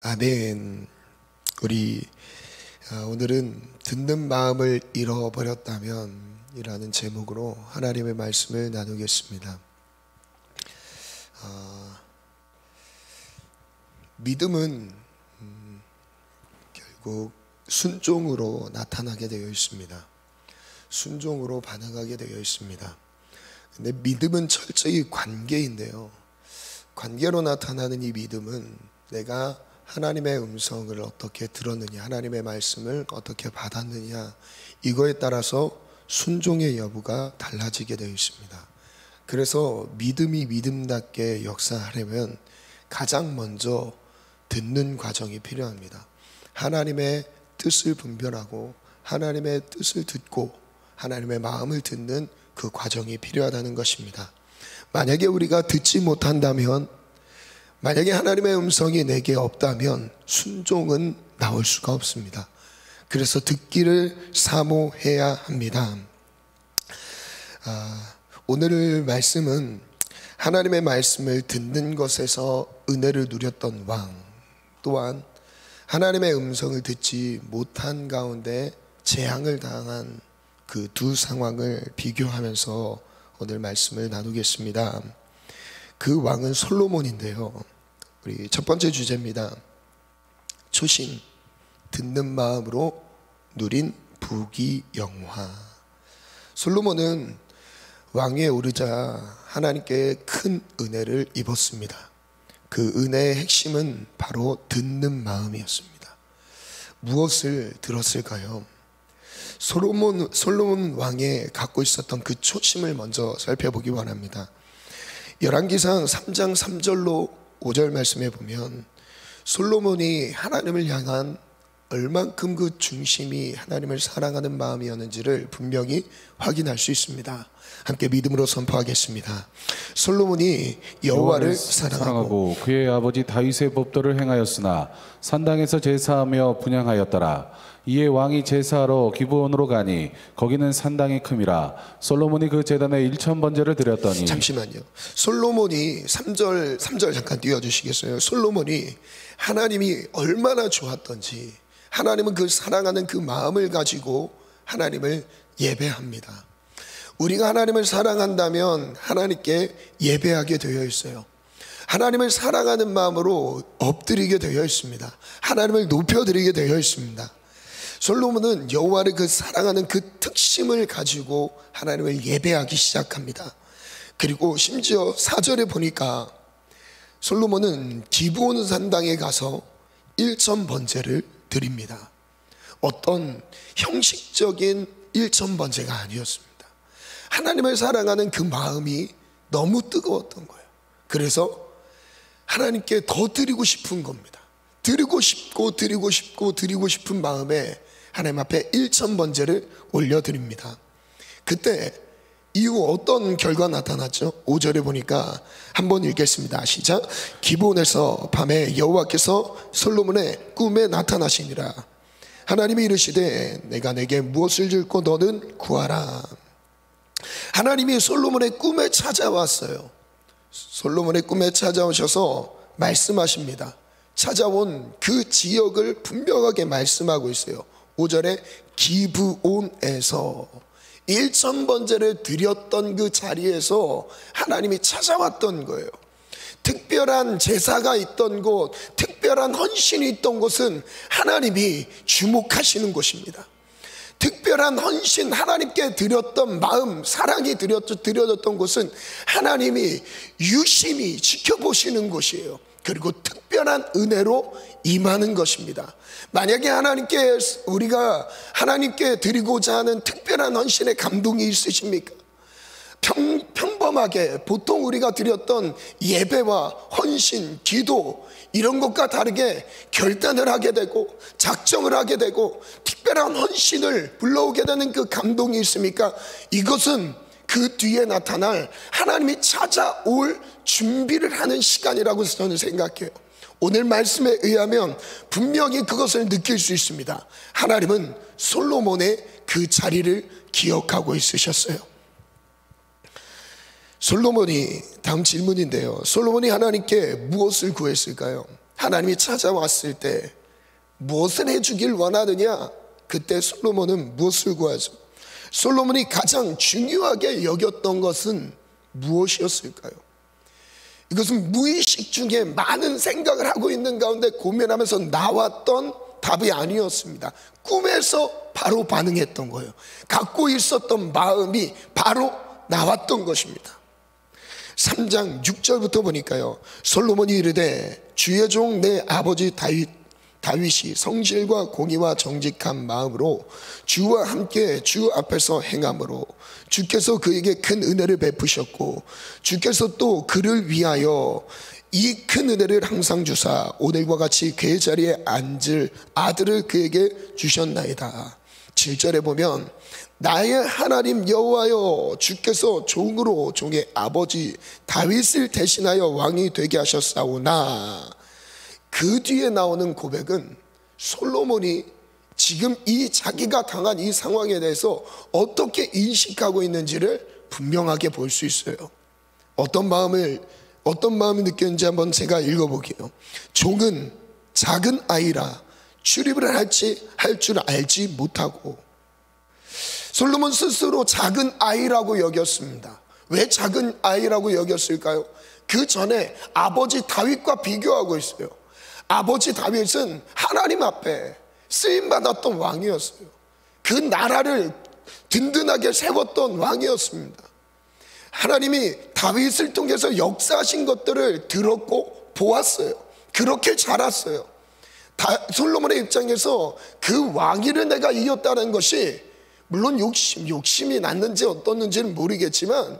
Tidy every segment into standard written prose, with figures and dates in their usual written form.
아멘. 우리 오늘은 듣는 마음을 잃어버렸다면 이라는 제목으로 하나님의 말씀을 나누겠습니다. 믿음은 결국 순종으로 나타나게 되어 있습니다. 순종으로 반응하게 되어 있습니다. 근데 믿음은 철저히 관계인데요, 관계로 나타나는 이 믿음은 내가 하나님의 음성을 어떻게 들었느냐, 하나님의 말씀을 어떻게 받았느냐, 이거에 따라서 순종의 여부가 달라지게 되어 있습니다. 그래서 믿음이 믿음답게 역사하려면 가장 먼저 듣는 과정이 필요합니다. 하나님의 뜻을 분별하고 하나님의 뜻을 듣고 하나님의 마음을 듣는 그 과정이 필요하다는 것입니다. 만약에 우리가 듣지 못한다면, 만약에 하나님의 음성이 내게 없다면 순종은 나올 수가 없습니다. 그래서 듣기를 사모해야 합니다. 오늘 말씀은 하나님의 말씀을 듣는 것에서 은혜를 누렸던 왕, 또한 하나님의 음성을 듣지 못한 가운데 재앙을 당한 그 두 상황을 비교하면서 오늘 말씀을 나누겠습니다. 그 왕은 솔로몬인데요, 우리 첫 번째 주제입니다. 초심, 듣는 마음으로 누린 부귀영화. 솔로몬은 왕위에 오르자 하나님께 큰 은혜를 입었습니다. 그 은혜의 핵심은 바로 듣는 마음이었습니다. 무엇을 들었을까요? 솔로몬 왕에 갖고 있었던 그 초심을 먼저 살펴보기 원합니다. 열왕기상 3장 3절로 5절 말씀에 보면 솔로몬이 하나님을 향한 얼만큼 그 중심이 하나님을 사랑하는 마음이었는지를 분명히 확인할 수 있습니다. 함께 믿음으로 선포하겠습니다. 솔로몬이 여호와를 사랑하고 그의 아버지 다윗의 법도를 행하였으나 산당에서 제사하며 분향하였더라. 이에 왕이 제사하러 기브온으로 가니 거기는 산당이 큼이라. 솔로몬이 그 제단에 1000번제를 드렸더니. 잠시만요. 솔로몬이 3절 잠깐 띄워주시겠어요? 솔로몬이 하나님이 얼마나 좋았던지, 하나님은 그 사랑하는 그 마음을 가지고 하나님을 예배합니다. 우리가 하나님을 사랑한다면 하나님께 예배하게 되어 있어요. 하나님을 사랑하는 마음으로 엎드리게 되어 있습니다. 하나님을 높여드리게 되어 있습니다. 솔로몬은 여호와를 그 사랑하는 그 특심을 가지고 하나님을 예배하기 시작합니다. 그리고 심지어 4절에 보니까 솔로몬은 기브온 산당에 가서 1000번제를 드립니다. 어떤 형식적인 1000번제가 아니었습니다. 하나님을 사랑하는 그 마음이 너무 뜨거웠던 거예요. 그래서 하나님께 더 드리고 싶은 겁니다. 드리고 싶은 마음에 하나님 앞에 1000번제를 올려드립니다. 그때 이후 어떤 결과 나타났죠? 5절에 보니까 한번 읽겠습니다. 시작. 기브온에서 밤에 여호와께서 솔로몬의 꿈에 나타나시니라. 하나님이 이르시되 내가 내게 무엇을 줄고 너는 구하라. 하나님이 솔로몬의 꿈에 찾아왔어요. 솔로몬의 꿈에 찾아오셔서 말씀하십니다. 찾아온 그 지역을 분명하게 말씀하고 있어요. 5절에 기브온에서 1000번제를 드렸던 그 자리에서 하나님이 찾아왔던 거예요. 특별한 제사가 있던 곳, 특별한 헌신이 있던 곳은 하나님이 주목하시는 곳입니다. 특별한 헌신, 하나님께 드렸던 마음, 사랑이 드려졌던 곳은 하나님이 유심히 지켜보시는 곳이에요. 그리고 특별한 은혜로 임하는 것입니다. 만약에 우리가 하나님께 드리고자 하는 특별한 헌신의 감동이 있으십니까? 평범하게 보통 우리가 드렸던 예배와 헌신, 기도 이런 것과 다르게 결단을 하게 되고 작정을 하게 되고 특별한 헌신을 불러오게 되는 그 감동이 있습니까? 이것은 그 뒤에 나타날 하나님이 찾아올 준비를 하는 시간이라고 저는 생각해요. 오늘 말씀에 의하면 분명히 그것을 느낄 수 있습니다. 하나님은 솔로몬의 그 자리를 기억하고 있으셨어요. 솔로몬이, 다음 질문인데요, 솔로몬이 하나님께 무엇을 구했을까요? 하나님이 찾아왔을 때 무엇을 해주길 원하느냐? 그때 솔로몬은 무엇을 구하죠? 솔로몬이 가장 중요하게 여겼던 것은 무엇이었을까요? 이것은 무의식 중에 많은 생각을 하고 있는 가운데 고민하면서 나왔던 답이 아니었습니다. 꿈에서 바로 반응했던 거예요. 갖고 있었던 마음이 바로 나왔던 것입니다. 3장 6절부터 보니까요, 솔로몬이 이르되 주의 종 내 아버지 다윗이 성실과 공의와 정직한 마음으로 주와 함께 주 앞에서 행함으로 주께서 그에게 큰 은혜를 베푸셨고 주께서 또 그를 위하여 이 큰 은혜를 항상 주사 오늘과 같이 그의 자리에 앉을 아들을 그에게 주셨나이다. 7절에 보면 나의 하나님 여호와여 주께서 종으로 종의 아버지 다윗을 대신하여 왕이 되게 하셨사오나, 그 뒤에 나오는 고백은 솔로몬이 지금 이 자기가 당한 이 상황에 대해서 어떻게 인식하고 있는지를 분명하게 볼 수 있어요. 어떤 마음이 느꼈는지 한번 제가 읽어볼게요. 종은 작은 아이라 출입을 할 줄 알지 못하고. 솔로몬 스스로 작은 아이라고 여겼습니다. 왜 작은 아이라고 여겼을까요? 그 전에 아버지 다윗과 비교하고 있어요. 아버지 다윗은 하나님 앞에 쓰임받았던 왕이었어요. 그 나라를 든든하게 세웠던 왕이었습니다. 하나님이 다윗을 통해서 역사하신 것들을 들었고 보았어요. 그렇게 자랐어요. 솔로몬의 입장에서 그 왕위를 내가 이겼다는 것이 물론 욕심이 났는지 어떻는지는 모르겠지만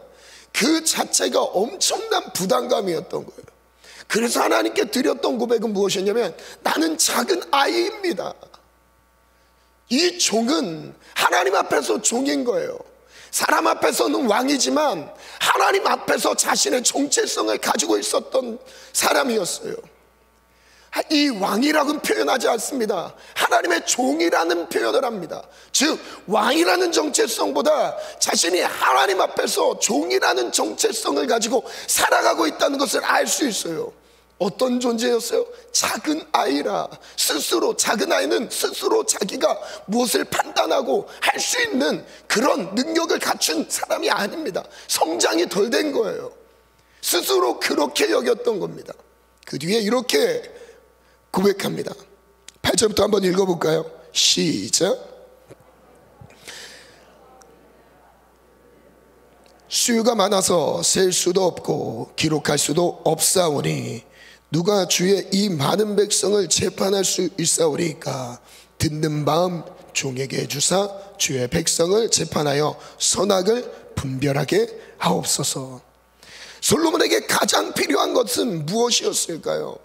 그 자체가 엄청난 부담감이었던 거예요. 그래서 하나님께 드렸던 고백은 무엇이었냐면 나는 작은 아이입니다. 이 종은 하나님 앞에서 종인 거예요. 사람 앞에서는 왕이지만 하나님 앞에서 자신의 정체성을 가지고 있었던 사람이었어요. 이 왕이라고는 표현하지 않습니다. 하나님의 종이라는 표현을 합니다. 즉 왕이라는 정체성보다 자신이 하나님 앞에서 종이라는 정체성을 가지고 살아가고 있다는 것을 알 수 있어요. 어떤 존재였어요? 작은 아이라. 작은 아이는 스스로 자기가 무엇을 판단하고 할 수 있는 그런 능력을 갖춘 사람이 아닙니다. 성장이 덜 된 거예요. 스스로 그렇게 여겼던 겁니다. 그 뒤에 이렇게 고백합니다. 8절부터 한번 읽어볼까요? 시작. 수요가 많아서 셀 수도 없고 기록할 수도 없사오니 누가 주의 이 많은 백성을 재판할 수 있사오리까? 듣는 마음 종에게 주사 주의 백성을 재판하여 선악을 분별하게 하옵소서. 솔로몬에게 가장 필요한 것은 무엇이었을까요?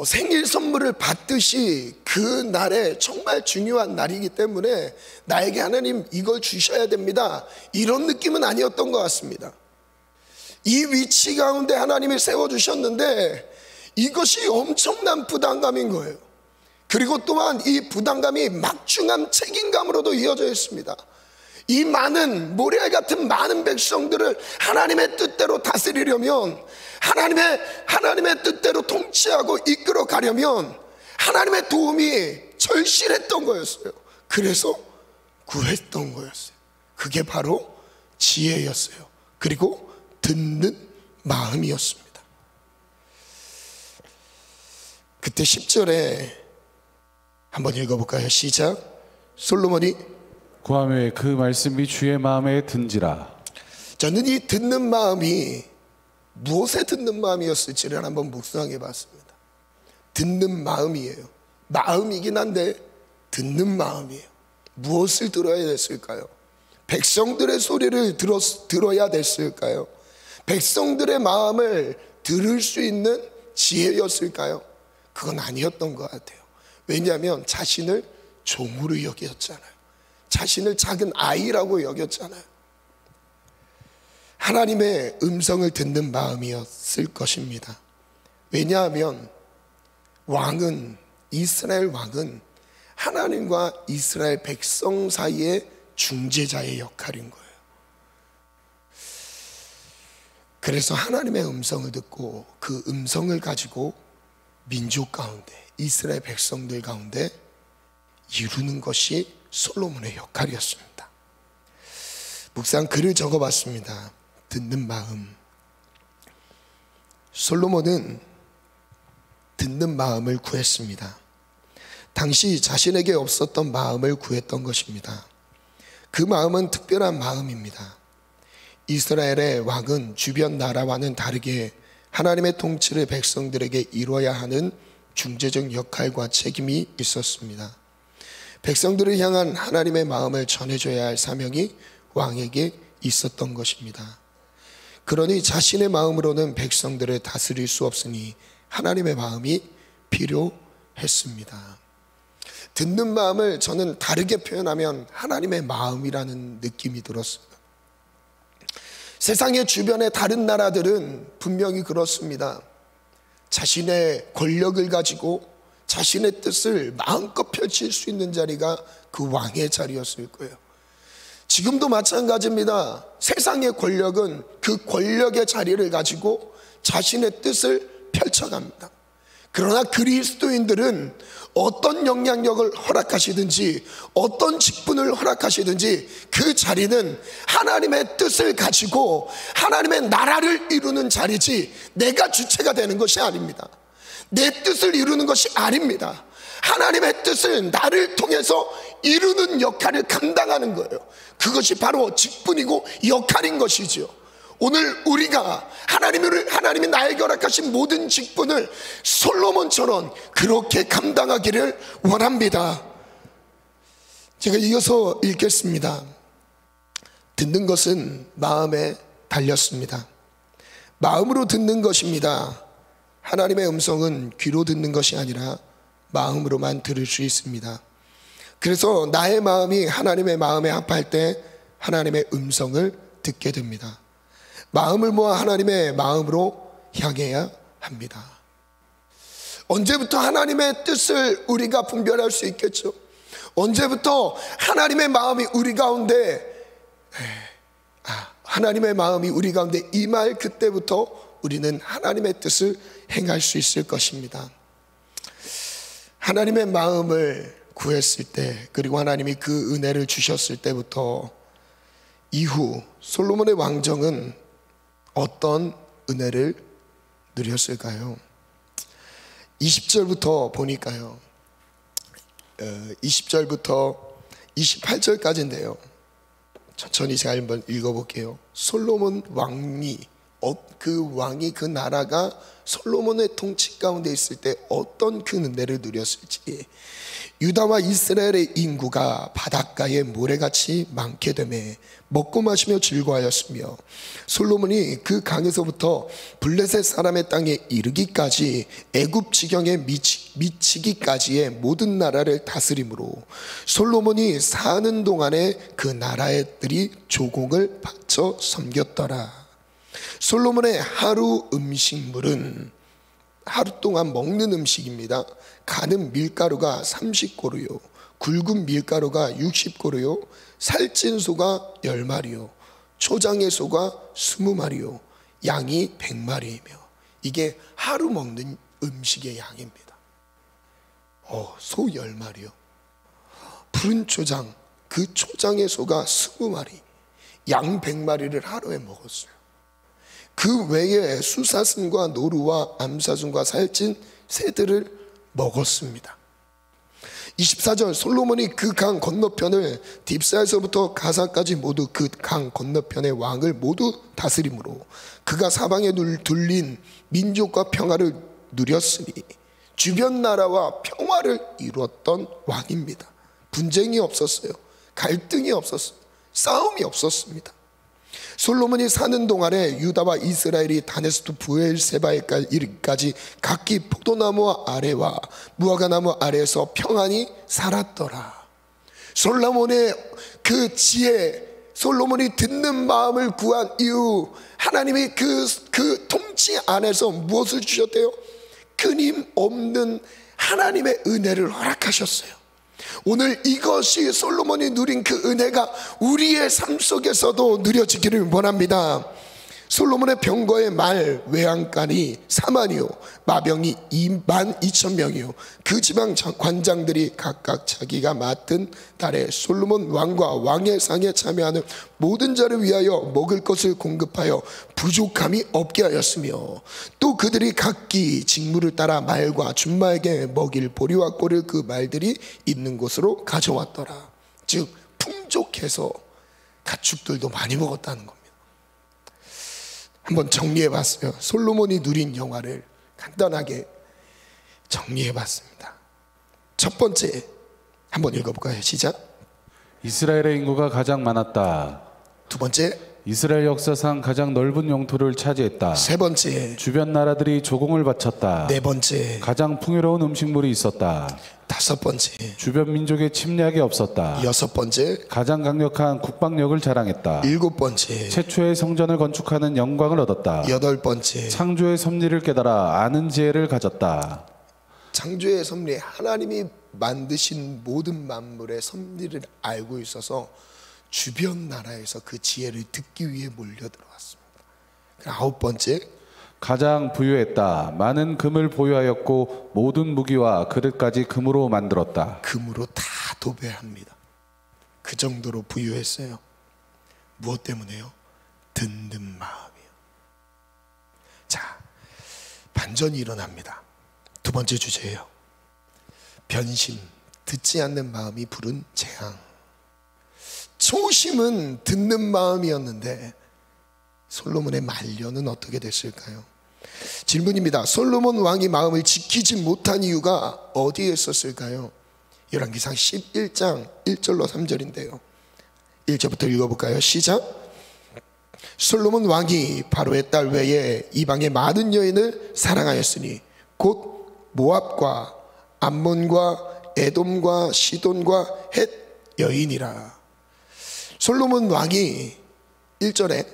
생일 선물을 받듯이 그 날에 정말 중요한 날이기 때문에 나에게 하나님 이걸 주셔야 됩니다, 이런 느낌은 아니었던 것 같습니다. 이 위치 가운데 하나님이 세워주셨는데 이것이 엄청난 부담감인 거예요. 그리고 또한 이 부담감이 막중한 책임감으로도 이어져 있습니다. 이 많은 모래알 같은 많은 백성들을 하나님의 뜻대로 다스리려면, 하나님의 뜻대로 통치하고 이끌어 가려면 하나님의 도움이 절실했던 거였어요. 그래서 구했던 거였어요. 그게 바로 지혜였어요. 그리고 듣는 마음이었습니다. 그때 10절에 한번 읽어볼까요? 시작. 솔로몬이 구하매 그 말씀이 주의 마음에 든지라. 저는 이 듣는 마음이 무엇에 듣는 마음이었을지를 한번 묵상해 봤습니다. 듣는 마음이에요. 마음이긴 한데 듣는 마음이에요. 무엇을 들어야 됐을까요? 백성들의 소리를 들어야 됐을까요? 백성들의 마음을 들을 수 있는 지혜였을까요? 그건 아니었던 것 같아요. 왜냐하면 자신을 종으로 여겼잖아요. 자신을 작은 아이라고 여겼잖아요. 하나님의 음성을 듣는 마음이었을 것입니다. 왜냐하면 이스라엘 왕은 하나님과 이스라엘 백성 사이의 중재자의 역할인 거예요. 그래서 하나님의 음성을 듣고 그 음성을 가지고 민족 가운데, 이스라엘 백성들 가운데 이루는 것이 솔로몬의 역할이었습니다. 묵상 글을 적어봤습니다. 듣는 마음. 솔로몬은 듣는 마음을 구했습니다. 당시 자신에게 없었던 마음을 구했던 것입니다. 그 마음은 특별한 마음입니다. 이스라엘의 왕은 주변 나라와는 다르게 하나님의 통치를 백성들에게 이뤄야 하는 중재적 역할과 책임이 있었습니다. 백성들을 향한 하나님의 마음을 전해줘야 할 사명이 왕에게 있었던 것입니다. 그러니 자신의 마음으로는 백성들을 다스릴 수 없으니 하나님의 마음이 필요했습니다. 듣는 마음을 저는 다르게 표현하면 하나님의 마음이라는 느낌이 들었습니다. 세상의 주변의 다른 나라들은 분명히 그렇습니다. 자신의 권력을 가지고 자신의 뜻을 마음껏 펼칠 수 있는 자리가 그 왕의 자리였을 거예요. 지금도 마찬가지입니다. 세상의 권력은 그 권력의 자리를 가지고 자신의 뜻을 펼쳐갑니다. 그러나 그리스도인들은 어떤 영향력을 허락하시든지 어떤 직분을 허락하시든지 그 자리는 하나님의 뜻을 가지고 하나님의 나라를 이루는 자리지 내가 주체가 되는 것이 아닙니다. 내 뜻을 이루는 것이 아닙니다. 하나님의 뜻을 나를 통해서 이루는 역할을 감당하는 거예요. 그것이 바로 직분이고 역할인 것이죠. 오늘 우리가 하나님이 나에게 허락하신 모든 직분을 솔로몬처럼 그렇게 감당하기를 원합니다. 제가 이어서 읽겠습니다. 듣는 것은 마음에 달렸습니다. 마음으로 듣는 것입니다. 하나님의 음성은 귀로 듣는 것이 아니라 마음으로만 들을 수 있습니다. 그래서 나의 마음이 하나님의 마음에 합할 때 하나님의 음성을 듣게 됩니다. 마음을 모아 하나님의 마음으로 향해야 합니다. 언제부터 하나님의 뜻을 우리가 분별할 수 있겠죠? 언제부터 하나님의 마음이 우리 가운데 임할 그때부터 우리는 하나님의 뜻을 행할 수 있을 것입니다. 하나님의 마음을 구했을 때, 그리고 하나님이 그 은혜를 주셨을 때부터 이후 솔로몬의 왕정은 어떤 은혜를 누렸을까요? 20절부터 보니까요, 20절부터 28절까지인데요. 천천히 제가 한번 읽어볼게요. 솔로몬 왕이 그 나라가 솔로몬의 통치 가운데 있을 때 어떤 그 은혜를 누렸을지, 유다와 이스라엘의 인구가 바닷가에 모래같이 많게 되매 먹고 마시며 즐거워하였으며, 솔로몬이 그 강에서부터 블레셋 사람의 땅에 이르기까지 애굽 지경에 미치기까지의 모든 나라를 다스림으로 솔로몬이 사는 동안에 그 나라들이 조공을 바쳐 섬겼더라. 솔로몬의 하루 음식물은 하루 동안 먹는 음식입니다. 가는 밀가루가 30고루요, 굵은 밀가루가 60고루요, 살찐 소가 10마리요, 초장의 소가 20마리요, 양이 100마리이며 이게 하루 먹는 음식의 양입니다. 소 10마리요, 푸른 초장, 그 초장의 소가 20마리, 양 100마리를 하루에 먹었어요. 그 외에 수사슴과 노루와 암사슴과 살찐 새들을 먹었습니다. 24절, 솔로몬이 그 강 건너편을 딥사에서부터 가사까지 모두 그 강 건너편의 왕을 모두 다스림으로 그가 사방에 둘린 민족과 평화를 누렸으니 주변 나라와 평화를 이루었던 왕입니다. 분쟁이 없었어요. 갈등이 없었어요. 싸움이 없었습니다. 솔로몬이 사는 동안에 유다와 이스라엘이 다네스도 브엘세바에까지 각기 포도나무 아래와 무화과나무 아래에서 평안히 살았더라. 솔로몬의 그 지혜, 솔로몬이 듣는 마음을 구한 이후 하나님이 그 통치 안에서 무엇을 주셨대요? 끊임없는 하나님의 은혜를 허락하셨어요. 오늘 이것이 솔로몬이 누린 그 은혜가 우리의 삶 속에서도 누려지기를 원합니다. 솔로몬의 병거의 말 외양간이 4만이요 마병이 22,000명이요 그 지방 관장들이 각각 자기가 맡은 달에 솔로몬 왕과 왕의 상에 참여하는 모든 자를 위하여 먹을 것을 공급하여 부족함이 없게 하였으며 또 그들이 각기 직무를 따라 말과 준마에게 먹일 보리와 꼴을 그 말들이 있는 곳으로 가져왔더라. 즉 풍족해서 가축들도 많이 먹었다는 겁니다. 한번 정리해봤어요. 솔로몬이 누린 영화를 간단하게 정리해봤습니다. 첫 번째 한번 읽어볼까요? 시작. 이스라엘의 인구가 가장 많았다. 두 번째, 이스라엘 역사상 가장 넓은 영토를 차지했다. 세 번째, 주변 나라들이 조공을 바쳤다. 네 번째, 가장 풍요로운 음식물이 있었다. 다섯 번째, 주변 민족의 침략이 없었다. 여섯 번째, 가장 강력한 국방력을 자랑했다. 일곱 번째, 최초의 성전을 건축하는 영광을 얻었다. 여덟 번째, 창조의 섭리를 깨달아 아는 지혜를 가졌다. 창조의 섭리, 하나님이 만드신 모든 만물의 섭리를 알고 있어서 주변 나라에서 그 지혜를 듣기 위해 몰려들어왔습니다. 아홉 번째, 가장 부유했다. 많은 금을 보유하였고 모든 무기와 그릇까지 금으로 만들었다. 금으로 다 도배합니다. 그 정도로 부유했어요. 무엇 때문에요? 듣는 마음이요. 자, 반전이 일어납니다. 두 번째 주제예요. 변심, 듣지 않는 마음이 부른 재앙. 초심은 듣는 마음이었는데 솔로몬의 말년은 어떻게 됐을까요? 질문입니다. 솔로몬 왕이 마음을 지키지 못한 이유가 어디에 있었을까요? 열왕기상 11장 1절로 3절인데요 1절부터 읽어볼까요? 시작. 솔로몬 왕이 바로의 딸 외에 이방의 많은 여인을 사랑하였으니 곧 모압과 암몬과 에돔과 시돈과 헷 여인이라. 솔로몬 왕이 1절에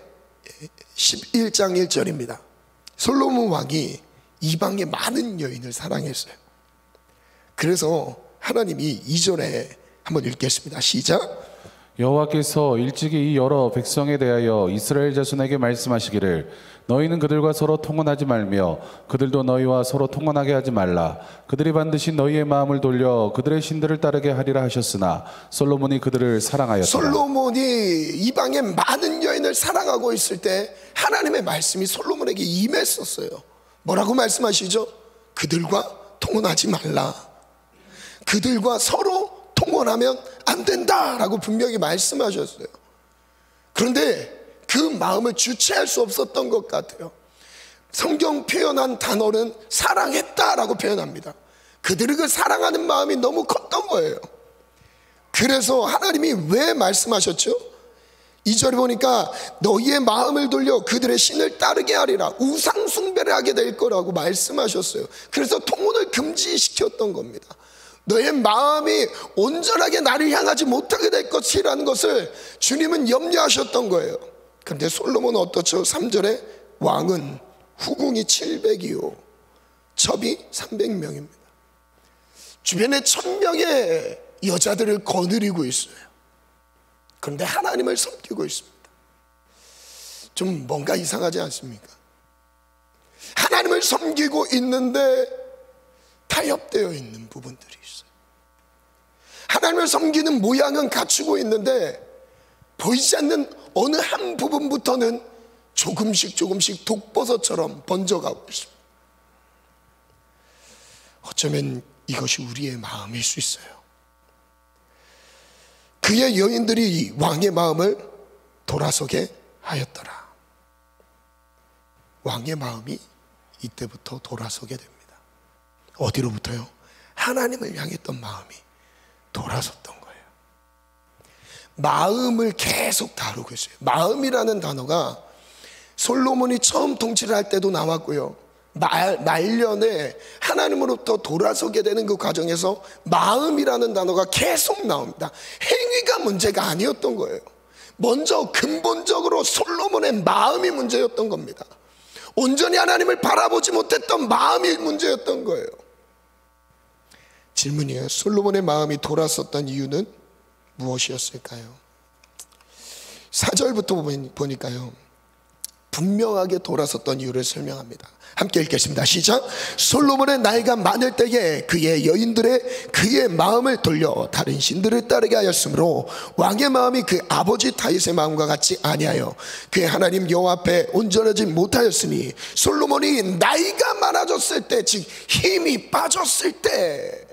11장 1절입니다. 솔로몬 왕이 이방의 많은 여인을 사랑했어요. 그래서 하나님이 2절에 한번 읽겠습니다. 시작. 여호와께서 일찍이 이 여러 백성에 대하여 이스라엘 자손에게 말씀하시기를 너희는 그들과 서로 통혼하지 말며 그들도 너희와 서로 통혼하게 하지 말라. 그들이 반드시 너희의 마음을 돌려 그들의 신들을 따르게 하리라 하셨으나 솔로몬이 그들을 사랑하였더라. 솔로몬이 이방의 많은 여인을 사랑하고 있을 때 하나님의 말씀이 솔로몬에게 임했었어요. 뭐라고 말씀하시죠? 그들과 통혼하지 말라. 그들과 서로 통혼하면 안 된다라고 분명히 말씀하셨어요. 그런데 그 마음을 주체할 수 없었던 것 같아요. 성경 표현한 단어는 사랑했다라고 표현합니다. 그들을 그 사랑하는 마음이 너무 컸던 거예요. 그래서 하나님이 왜 말씀하셨죠? 2절에 보니까 너희의 마음을 돌려 그들의 신을 따르게 하리라. 우상 숭배를 하게 될 거라고 말씀하셨어요. 그래서 통혼을 금지시켰던 겁니다. 너의 마음이 온전하게 나를 향하지 못하게 될 것이라는 것을 주님은 염려하셨던 거예요. 그런데 솔로몬은 어떻죠? 3절에 왕은 후궁이 700이요 첩이 300명입니다 주변에 1000명의 여자들을 거느리고 있어요. 그런데 하나님을 섬기고 있습니다. 좀 뭔가 이상하지 않습니까? 하나님을 섬기고 있는데 타협되어 있는 부분들이 있어요. 하나님을 섬기는 모양은 갖추고 있는데 보이지 않는 어느 한 부분부터는 조금씩 독버섯처럼 번져가고 있습니다. 어쩌면 이것이 우리의 마음일 수 있어요. 그의 여인들이 왕의 마음을 돌아서게 하였더라. 왕의 마음이 이때부터 돌아서게 됩니다. 어디로부터요? 하나님을 향했던 마음이 돌아섰던 거예요. 마음을 계속 다루고 있어요. 마음이라는 단어가 솔로몬이 처음 통치를 할 때도 나왔고요. 말년에 하나님으로부터 돌아서게 되는 그 과정에서 마음이라는 단어가 계속 나옵니다. 행위가 문제가 아니었던 거예요. 먼저 근본적으로 솔로몬의 마음이 문제였던 겁니다. 온전히 하나님을 바라보지 못했던 마음이 문제였던 거예요. 질문이에요. 솔로몬의 마음이 돌아섰던 이유는 무엇이었을까요? 4절부터 보니까요, 분명하게 돌아섰던 이유를 설명합니다. 함께 읽겠습니다. 시작. 솔로몬의 나이가 많을 때에 그의 여인들의 그의 마음을 돌려 다른 신들을 따르게 하였으므로 왕의 마음이 그 아버지 다윗의 마음과 같이 아니하여 그의 하나님 여호와 앞에 온전하지 못하였으니, 솔로몬이 나이가 많아졌을 때, 즉 힘이 빠졌을 때,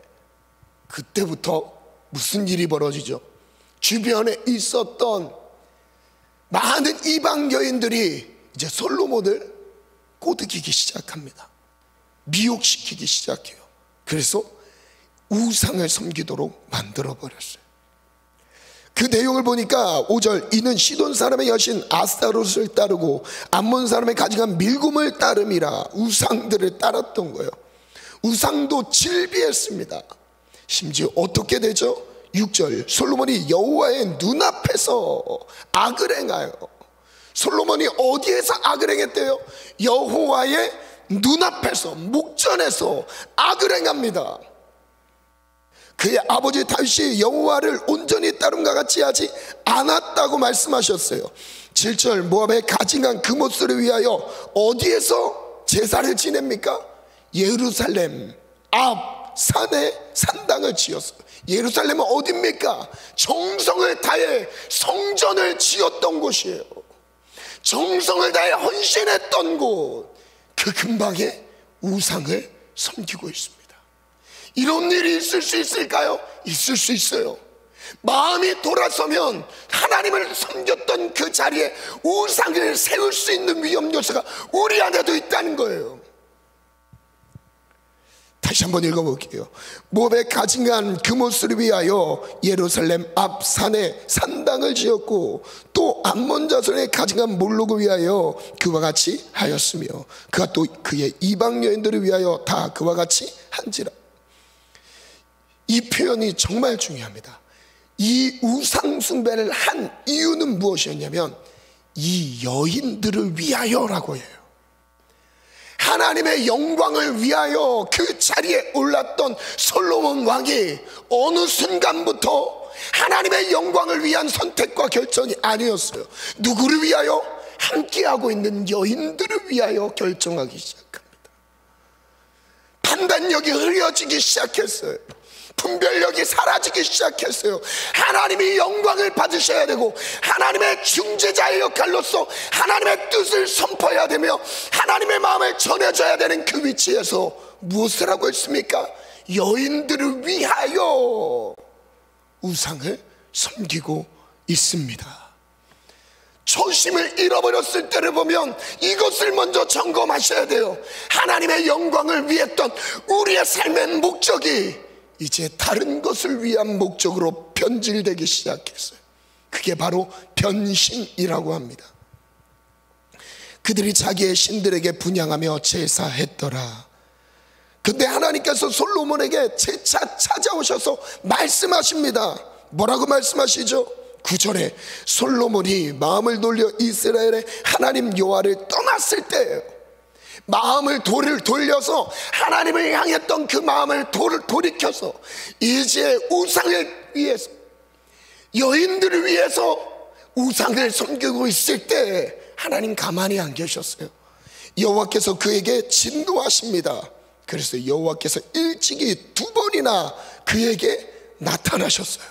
그때부터 무슨 일이 벌어지죠? 주변에 있었던 많은 이방 여인들이 이제 솔로몬을 꼬드기기 시작합니다. 미혹시키기 시작해요. 그래서 우상을 섬기도록 만들어버렸어요. 그 내용을 보니까 5절, 이는 시돈 사람의 여신 아스타롯을 따르고 암몬 사람의 가증한 밀곰을 따름이라. 우상들을 따랐던 거예요. 우상도 질비했습니다. 심지어 어떻게 되죠? 6절, 솔로몬이 여호와의 눈앞에서 악을 행하여. 솔로몬이 어디에서 악을 행했대요? 여호와의 눈앞에서, 목전에서 악을 행합니다. 그의 아버지 다윗이 여호와를 온전히 따름과 같이 하지 않았다고 말씀하셨어요. 7절, 모압의 가증한 그못들을 위하여 어디에서 제사를 지냅니까? 예루살렘 앞 산에 산당을 지었어요. 예루살렘은 어디입니까? 정성을 다해 성전을 지었던 곳이에요. 정성을 다해 헌신했던 곳, 그 근방에 우상을 섬기고 있습니다. 이런 일이 있을 수 있을까요? 있을 수 있어요. 마음이 돌아서면 하나님을 섬겼던 그 자리에 우상을 세울 수 있는 위험 요소가 우리 안에도 있다는 거예요. 다시 한번 읽어볼게요. 모압의 가증한 그못을 위하여 예루살렘 앞 산에 산당을 지었고, 또 암몬 자손의 가증한 몰록을 위하여 그와 같이 하였으며, 그가 또 그의 이방 여인들을 위하여 다 그와 같이 한지라. 이 표현이 정말 중요합니다. 이 우상 숭배를 한 이유는 무엇이었냐면 이 여인들을 위하여라고 해요. 하나님의 영광을 위하여 그 자리에 올랐던 솔로몬 왕이 어느 순간부터 하나님의 영광을 위한 선택과 결정이 아니었어요. 누구를 위하여? 함께하고 있는 여인들을 위하여 결정하기 시작합니다. 판단력이 흐려지기 시작했어요. 분별력이 사라지기 시작했어요. 하나님이 영광을 받으셔야 되고 하나님의 중재자의 역할로서 하나님의 뜻을 선포해야 되며 하나님의 마음을 전해줘야 되는 그 위치에서 무엇을 하고 있습니까? 여인들을 위하여 우상을 섬기고 있습니다. 초심을 잃어버렸을 때를 보면 이것을 먼저 점검하셔야 돼요. 하나님의 영광을 위했던 우리의 삶의 목적이 이제 다른 것을 위한 목적으로 변질되기 시작했어요. 그게 바로 변신이라고 합니다. 그들이 자기의 신들에게 분향하며 제사했더라. 근데 하나님께서 솔로몬에게 재차 찾아오셔서 말씀하십니다. 뭐라고 말씀하시죠? 9절에 솔로몬이 마음을 돌려 이스라엘의 하나님 여호와를 떠났을 때예요. 마음을 돌려서 하나님을 향했던 그 마음을 돌이켜서 이제 우상을 위해서, 여인들을 위해서 우상을 섬기고 있을 때 하나님 가만히 안 계셨어요. 여호와께서 그에게 진노하십니다. 그래서 여호와께서 일찍이 2번이나 그에게 나타나셨어요.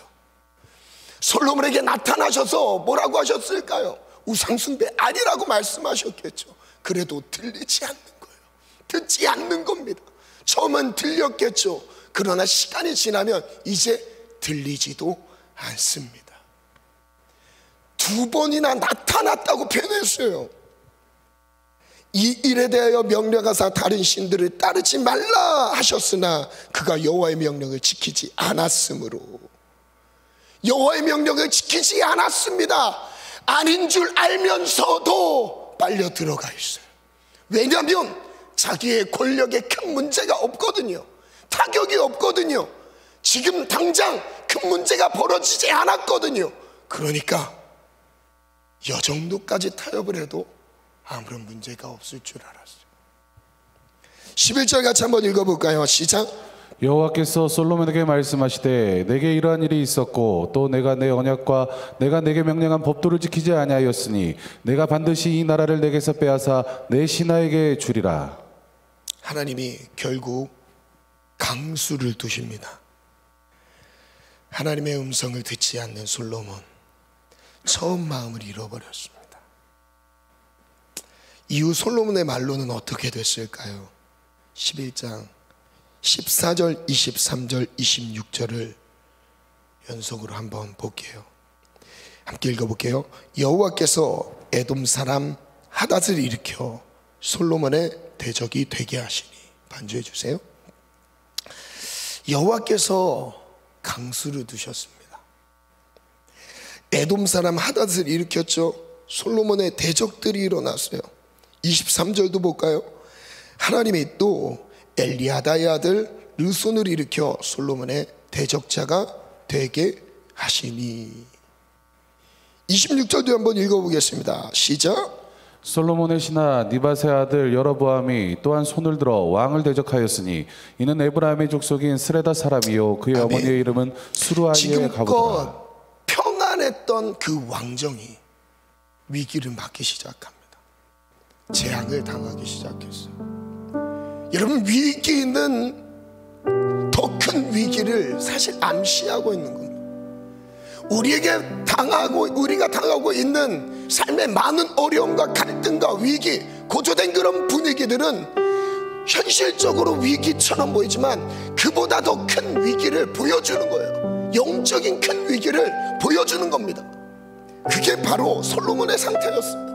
솔로몬에게 나타나셔서 뭐라고 하셨을까요? 우상숭배 아니라고 말씀하셨겠죠. 그래도 들리지 않는 거예요. 듣지 않는 겁니다. 처음은 들렸겠죠. 그러나 시간이 지나면 이제 들리지도 않습니다. 2번이나 나타났다고 표현했어요. 이 일에 대하여 명령하사 다른 신들을 따르지 말라 하셨으나 그가 여호와의 명령을 지키지 않았으므로, 여호와의 명령을 지키지 않았습니다. 아닌 줄 알면서도 빨려 들어가 있어요. 왜냐하면 자기의 권력에 큰 문제가 없거든요. 타격이 없거든요. 지금 당장 큰 문제가 벌어지지 않았거든요. 그러니까 이 정도까지 타협을 해도 아무런 문제가 없을 줄 알았어요. 11절 같이 한번 읽어볼까요? 시작. 여호와께서 솔로몬에게 말씀하시되 내게 이러한 일이 있었고 또 내가 내 언약과 내가 내게 명령한 법도를 지키지 아니하였으니 내가 반드시 이 나라를 내게서 빼앗아 내 신하에게 주리라. 하나님이 결국 강수를 두십니다. 하나님의 음성을 듣지 않는 솔로몬, 처음 마음을 잃어버렸습니다. 이후 솔로몬의 말로는 어떻게 됐을까요? 11장 14절, 23절, 26절을 연속으로 한번 볼게요. 함께 읽어볼게요. 여호와께서 에돔 사람 하닷을 일으켜 솔로몬의 대적이 되게 하시니. 반주해 주세요. 여호와께서 강수를 두셨습니다. 에돔 사람 하닷을 일으켰죠. 솔로몬의 대적들이 일어났어요. 23절도 볼까요? 하나님이 또 엘리아다의 아들 르손을 일으켜 솔로몬의 대적자가 되게 하시니. 26절도 한번 읽어보겠습니다. 시작. 솔로몬의 신하 니밧의 아들 여로보암이 또한 손을 들어 왕을 대적하였으니 이는 에브라임의 족속인 스레다 사람이요 그의 아멘. 어머니의 이름은 수루아이의 가부더라. 지금껏 평안했던 그 왕정이 위기를 맞기 시작합니다. 재앙을 당하기 시작했어요. 여러분, 위기는 더 큰 위기를 사실 암시하고 있는 겁니다. 우리가 당하고 있는 삶의 많은 어려움과 갈등과 위기, 고조된 그런 분위기들은 현실적으로 위기처럼 보이지만 그보다 더 큰 위기를 보여주는 거예요. 영적인 큰 위기를 보여주는 겁니다. 그게 바로 솔로몬의 상태였습니다.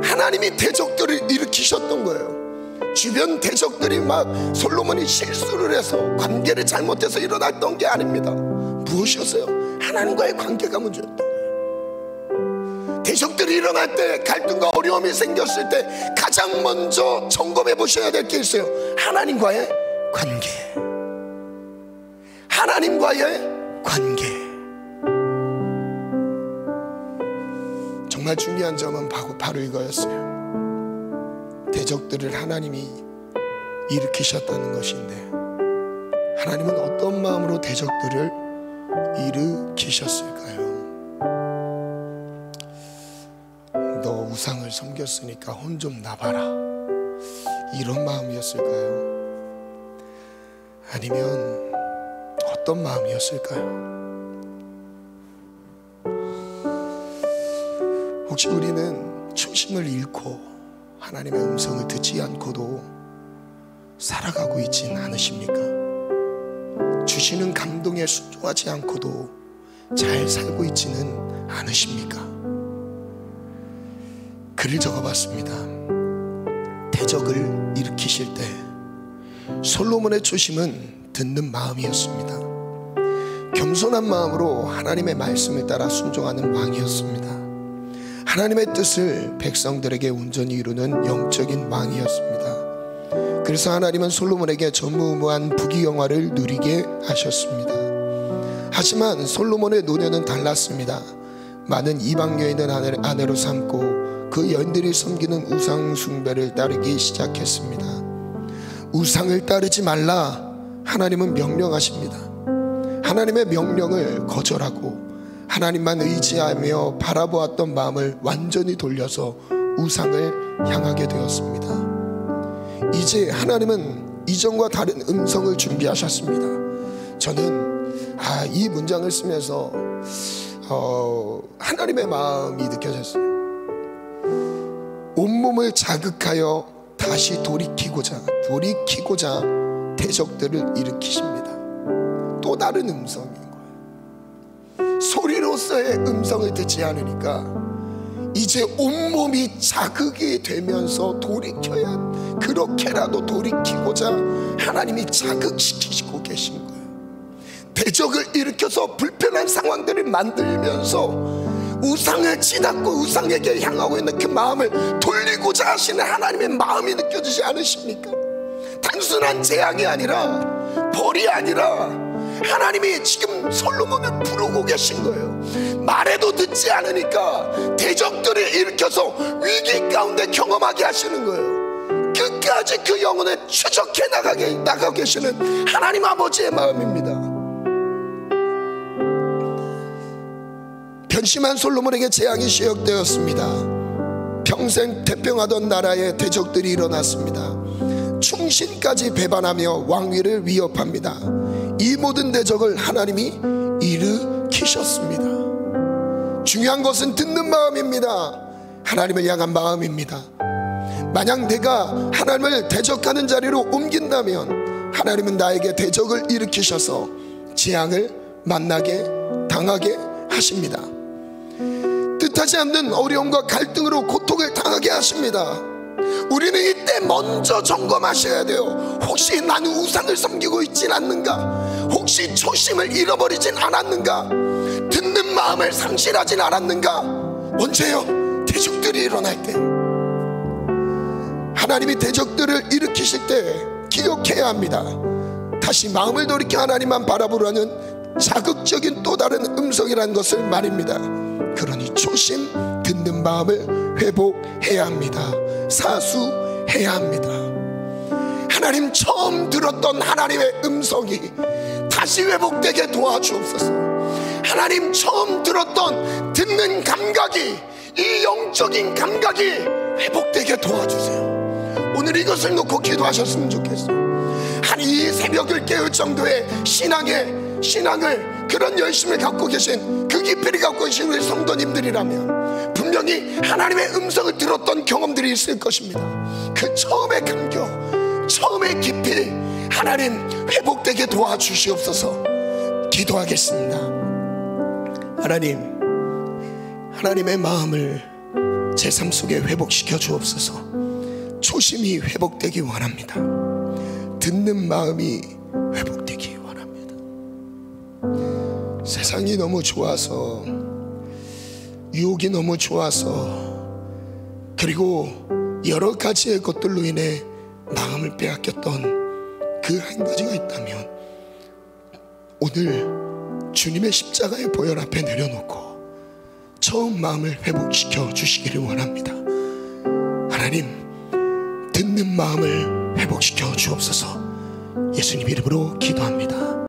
하나님이 대적들을 일으키셨던 거예요. 주변 대적들이 막 솔로몬이 실수를 해서 관계를 잘못해서 일어났던 게 아닙니다. 무엇이었어요? 하나님과의 관계가 문제였던 거예요. 대적들이 일어날 때, 갈등과 어려움이 생겼을 때 가장 먼저 점검해 보셔야 될 게 있어요. 하나님과의 관계. 하나님과의 관계. 정말 중요한 점은 바로 이거였어요. 대적들을 하나님이 일으키셨다는 것인데, 하나님은 어떤 마음으로 대적들을 일으키셨을까요? 너 우상을 섬겼으니까 혼 좀 나봐라, 이런 마음이었을까요? 아니면 어떤 마음이었을까요? 혹시 우리는 초심을 잃고 하나님의 음성을 듣지 않고도 살아가고 있진 않으십니까? 주시는 감동에 순종하지 않고도 잘 살고 있지는 않으십니까? 글을 적어봤습니다. 대적을 일으키실 때 솔로몬의 초심은 듣는 마음이었습니다. 겸손한 마음으로 하나님의 말씀을 따라 순종하는 왕이었습니다. 하나님의 뜻을 백성들에게 온전히 이루는 영적인 왕이었습니다. 그래서 하나님은 솔로몬에게 전무후무한 부귀영화를 누리게 하셨습니다. 하지만 솔로몬의 노년은 달랐습니다. 많은 이방 여인을 아내로 삼고 그 여인들이 섬기는 우상 숭배를 따르기 시작했습니다. 우상을 따르지 말라 하나님은 명령하십니다. 하나님의 명령을 거절하고 하나님만 의지하며 바라보았던 마음을 완전히 돌려서 우상을 향하게 되었습니다. 이제 하나님은 이전과 다른 음성을 준비하셨습니다. 저는 이 문장을 쓰면서 하나님의 마음이 느껴졌어요. 온몸을 자극하여 다시 돌이키고자 대적들을 일으키십니다. 또 다른 음성인 거예요. 소리로서의 음성을 듣지 않으니까 이제 온몸이 자극이 되면서 돌이켜야, 그렇게라도 돌이키고자 하나님이 자극시키시고 계신 거예요. 대적을 일으켜서 불편한 상황들을 만들면서 우상을 치닫고 우상에게 향하고 있는 그 마음을 돌리고자 하시는 하나님의 마음이 느껴지지 않으십니까? 단순한 재앙이 아니라, 벌이 아니라 하나님이 지금 솔로몬을 부르고 계신 거예요. 말해도 듣지 않으니까 대적들을 일으켜서 위기 가운데 경험하게 하시는 거예요. 그 끝까지 그 영혼을 추적해 나가고 계시는 하나님 아버지의 마음입니다. 변심한 솔로몬에게 재앙이 시작되었습니다. 평생 태평하던 나라에 대적들이 일어났습니다. 충신까지 배반하며 왕위를 위협합니다. 이 모든 대적을 하나님이 일으키셨습니다. 중요한 것은 듣는 마음입니다. 하나님을 향한 마음입니다. 만약 내가 하나님을 대적하는 자리로 옮긴다면 하나님은 나에게 대적을 일으키셔서 재앙을 만나게 당하게 하십니다. 뜻하지 않는 어려움과 갈등으로 고통을 당하게 하십니다. 우리는 이때 먼저 점검하셔야 돼요. 혹시 나는 우상을 섬기고 있진 않는가? 혹시 초심을 잃어버리진 않았는가? 듣는 마음을 상실하진 않았는가? 언제요? 대적들이 일어날 때. 하나님이 대적들을 일으키실 때 기억해야 합니다. 다시 마음을 돌이켜 하나님만 바라보라는 자극적인 또 다른 음성이라는 것을 말입니다. 그러니 초심 듣는 마음을 회복해야 합니다. 사수해야 합니다. 하나님 처음 들었던 하나님의 음성이 다시 회복되게 도와주옵소서. 하나님 처음 들었던 듣는 감각이, 이 영적인 감각이 회복되게 도와주세요. 오늘 이것을 놓고 기도하셨으면 좋겠어요. 이 새벽을 깨울 정도의 신앙을 그런 열심을 갖고 계신, 그 깊이를 갖고 계신 우리 성도님들이라면 분명히 하나님의 음성을 들었던 경험들이 있을 것입니다. 그 처음의 감격, 처음의 깊이 하나님 회복되게 도와주시옵소서. 기도하겠습니다. 하나님의 마음을 제 삶 속에 회복시켜 주옵소서. 초심이 회복되기 원합니다. 듣는 마음이 회복되기 원합니다. 세상이 너무 좋아서, 유혹이 너무 좋아서, 그리고 여러 가지의 것들로 인해 마음을 빼앗겼던 그 한 가지가 있다면 오늘 주님의 십자가의 보혈 앞에 내려놓고 처음 마음을 회복시켜 주시기를 원합니다. 하나님, 듣는 마음을 회복시켜 주옵소서. 예수님 이름으로 기도합니다.